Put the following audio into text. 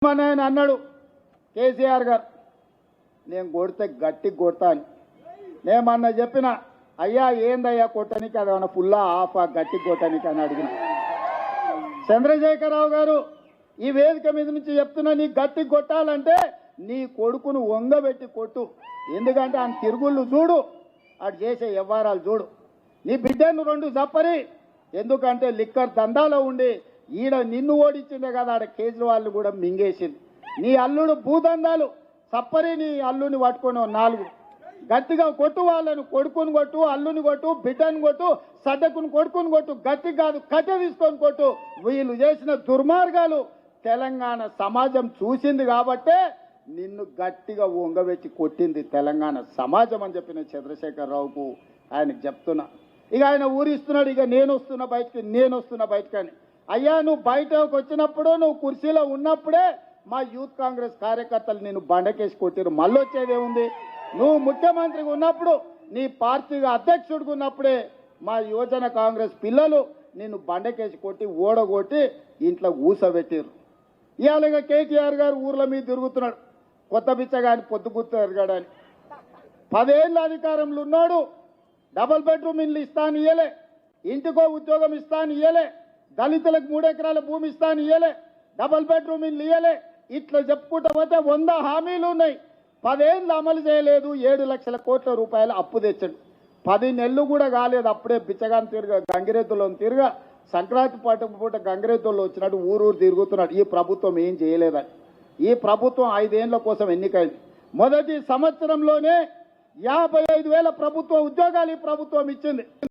ఆయన అన్నాడు కేసీఆర్ గారు, నేను కొడితే గట్టి కొడతా అని. నేమన్నా చెప్పిన, అయ్యా ఏందయ్యా కొట్టనికి, అదేమన్నా ఫుల్లా ఆఫా గట్టి కొట్టనికి అని అడిగిన. చంద్రశేఖరరావు గారు ఈ వేదిక మీద నుంచి చెప్తున్నా, నీ గట్టి కొట్టాలంటే నీ కొడుకును వంగబెట్టి కొట్టు. ఎందుకంటే ఆయన తిరుగుళ్ళు చూడు, అటు చేసే వ్యవహారాలు చూడు. నీ బిడ్డను రెండు చప్పరి, ఎందుకంటే లిక్కర్ దందాలో ఉండి ఈడ నిన్ను ఓడించిందే కదా, ఆడ కేజ్రీవాల్ కూడా మింగేసింది. నీ అల్లుడు భూదందాలు చప్పరి, నీ అల్లుని పట్టుకొని నాలుగు గట్టిగా కొట్టు. వాళ్ళను కొడుకుని కొట్టు, అల్లుని కొట్టు, బిడ్డను కొట్టు, సడ్డకుని కొడుకుని కొట్టు, గట్టి కాదు కట్టె తీసుకొని కొట్టు. వీళ్ళు చేసిన దుర్మార్గాలు తెలంగాణ సమాజం చూసింది కాబట్టే నిన్ను గట్టిగా వంగబెట్టి కొట్టింది తెలంగాణ సమాజం అని చెప్పిన చంద్రశేఖరరావుకు ఆయనకు చెప్తున్నా. ఇక ఆయన ఊరిస్తున్నాడు, ఇక నేను వస్తున్నా బయటకి అని. అయ్యా నువ్వు బయటకు వచ్చినప్పుడు, నువ్వు కుర్చీలో ఉన్నప్పుడే మా యూత్ కాంగ్రెస్ కార్యకర్తలు నిన్ను బండకేసి కొట్టిరు. మళ్ళీ వచ్చేదేముంది? నువ్వు ముఖ్యమంత్రిగా ఉన్నప్పుడు, నీ పార్టీగా అధ్యక్షుడిగా ఉన్నప్పుడే మా యువజన కాంగ్రెస్ పిల్లలు నిన్ను బండకేసి కొట్టి ఓడగొట్టి ఇంట్లో ఊసబెట్టిరు. ఇవాళ కేటీఆర్ గారు ఊర్ల మీద తిరుగుతున్నాడు, కొత్త బిచ్చగాని పొద్దుగుర్తు ఎరగాడని. 10 ఏళ్ళ అధికారంలో ఉన్నాడు, డబుల్ బెడ్రూమ్ ఇల్లు ఇస్తాను ఇయ్యలే, ఇంటికో ఉద్యోగం ఇస్తాను ఇయ్యలే, దళితులకు 3 ఎకరాల భూమి ఇస్తాను ఇయ్యలే, డబుల్ బెడ్రూమ్ ఇల్లు ఇయ్యలే. ఇట్లా చెప్పుకుంటా పోతే 100 హామీలు ఉన్నాయి. 10 ఏళ్ళు అమలు చేయలేదు. 7 లక్షల కోట్ల రూపాయలు అప్పు తెచ్చాడు. 10 నెలలు కూడా కాలేదు, అప్పుడే బిచ్చగాని గంగిరెద్దులో తిరగా సంక్రాంతి పూట గంగిరెద్దుల్లో వచ్చినట్టు ఊరు తిరుగుతున్నాడు. ఈ ప్రభుత్వం ఏం చేయలేదని. ఈ ప్రభుత్వం 5 ఏళ్ల కోసం ఎన్నికైంది. మొదటి సంవత్సరంలోనే 55,000 ప్రభుత్వ ఉద్యోగాలు ఈ ప్రభుత్వం ఇచ్చింది.